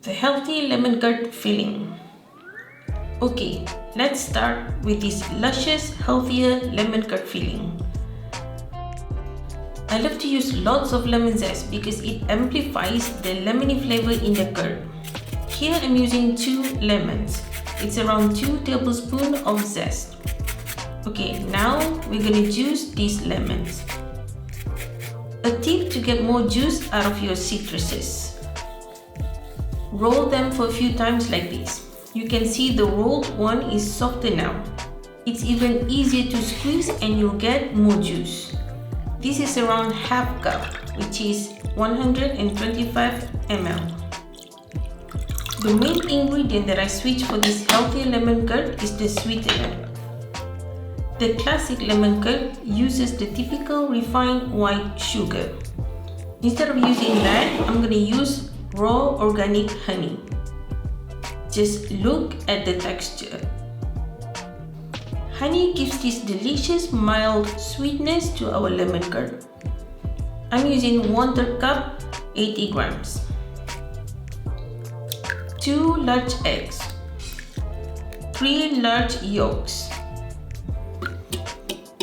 the healthy lemon curd filling. Okay, let's start with this luscious, healthier lemon curd filling. I love to use lots of lemon zest because it amplifies the lemony flavor in the curd. Here I'm using 2 lemons. It's around 2 tablespoons of zest. Okay, now we're gonna juice these lemons. A tip to get more juice out of your citruses. Roll them for a few times like this. You can see the rolled one is softer now. It's even easier to squeeze and you'll get more juice. This is around half cup, which is 125 ml. The main ingredient that I switch for this healthy lemon curd is the sweetener. The classic lemon curd uses the typical refined white sugar. Instead of using that, I'm going to use raw organic honey. Just look at the texture. Honey gives this delicious mild sweetness to our lemon curd. I'm using 1/3 cup, 80 grams. 2 large eggs. 3 large yolks.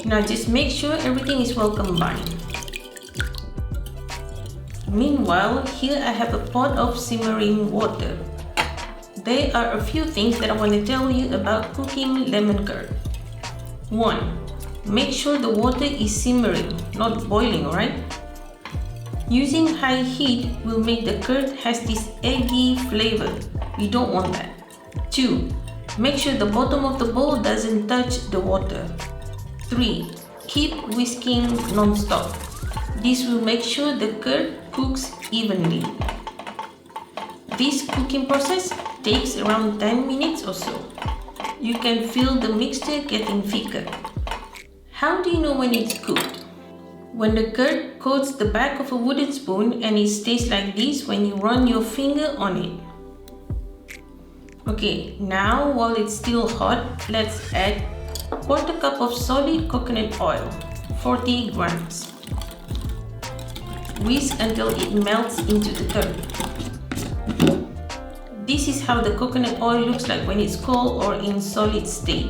Now just make sure everything is well combined. Meanwhile, here I have a pot of simmering water. There are a few things that I want to tell you about cooking lemon curd. 1. Make sure the water is simmering, not boiling, alright? Using high heat will make the curd has this eggy flavor. We don't want that. 2. Make sure the bottom of the bowl doesn't touch the water. 3. Keep whisking non-stop. This will make sure the curd cooks evenly. This cooking process takes around 10 minutes or so. You can feel the mixture getting thicker. How do you know when it's cooked? When the curd coats the back of a wooden spoon and it stays like this when you run your finger on it. Okay, now while it's still hot, let's add 1/4 cup of solid coconut oil, 40 grams. Whisk until it melts into the curd. This is how the coconut oil looks like when it's cold or in solid state.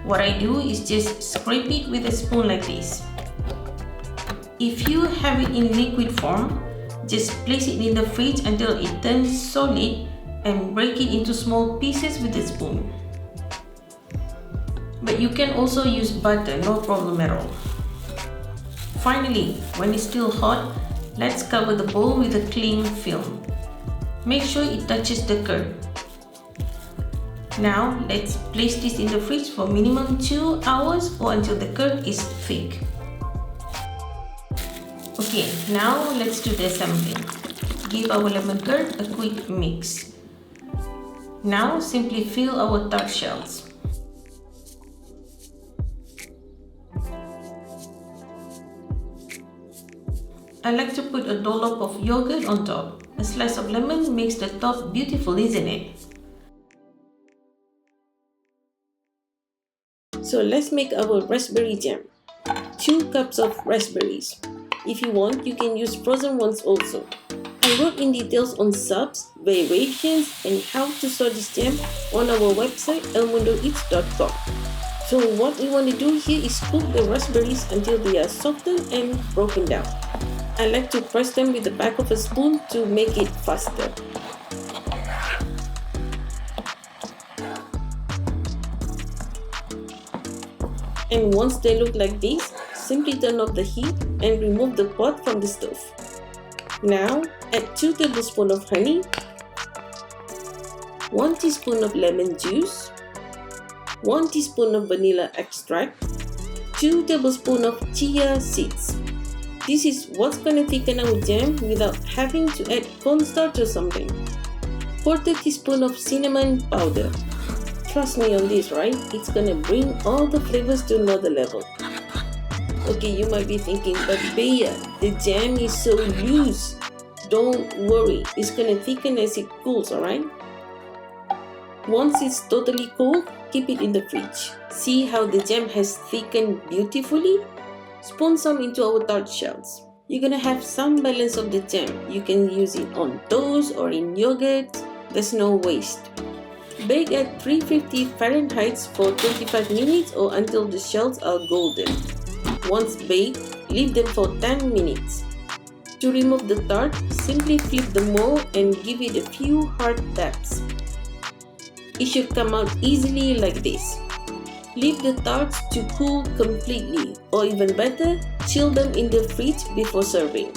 What I do is just scrape it with a spoon like this. If you have it in liquid form, just place it in the fridge until it turns solid and break it into small pieces with a spoon. But you can also use butter, no problem at all. Finally, when it's still hot, let's cover the bowl with a cling film. Make sure it touches the curd. Now, let's place this in the fridge for minimum 2 hours or until the curd is thick. Okay, now let's do the assembling. Give our lemon curd a quick mix. Now, simply fill our tart shells. I like to put a dollop of yogurt on top. A slice of lemon makes the top beautiful, isn't it? So let's make our raspberry jam. 2 cups of raspberries. If you want, you can use frozen ones also. I wrote in details on subs, variations, and how to store this jam on our website elmundoeats.com. So what we want to do here is cook the raspberries until they are softened and broken down. I like to press them with the back of a spoon to make it faster. And once they look like this, simply turn off the heat and remove the pot from the stove. Now, add 2 tablespoons of honey, 1 teaspoon of lemon juice, 1 teaspoon of vanilla extract, 2 tablespoons of chia seeds. This is what's gonna thicken our jam without having to add cornstarch or something. 1/4 teaspoon of cinnamon powder. Trust me on this, right? It's gonna bring all the flavors to another level. Okay, you might be thinking, but Bea, the jam is so loose. Don't worry, it's gonna thicken as it cools, alright? Once it's totally cold, keep it in the fridge. See how the jam has thickened beautifully? Spoon some into our tart shells. You're gonna have some balance of the jam. You can use it on toast or in yogurt. There's no waste. Bake at 350 Fahrenheit for 25 minutes or until the shells are golden. Once baked, leave them for 10 minutes. To remove the tart, simply flip the mold and give it a few hard taps. It should come out easily like this. Leave the tarts to cool completely, or even better, chill them in the fridge before serving.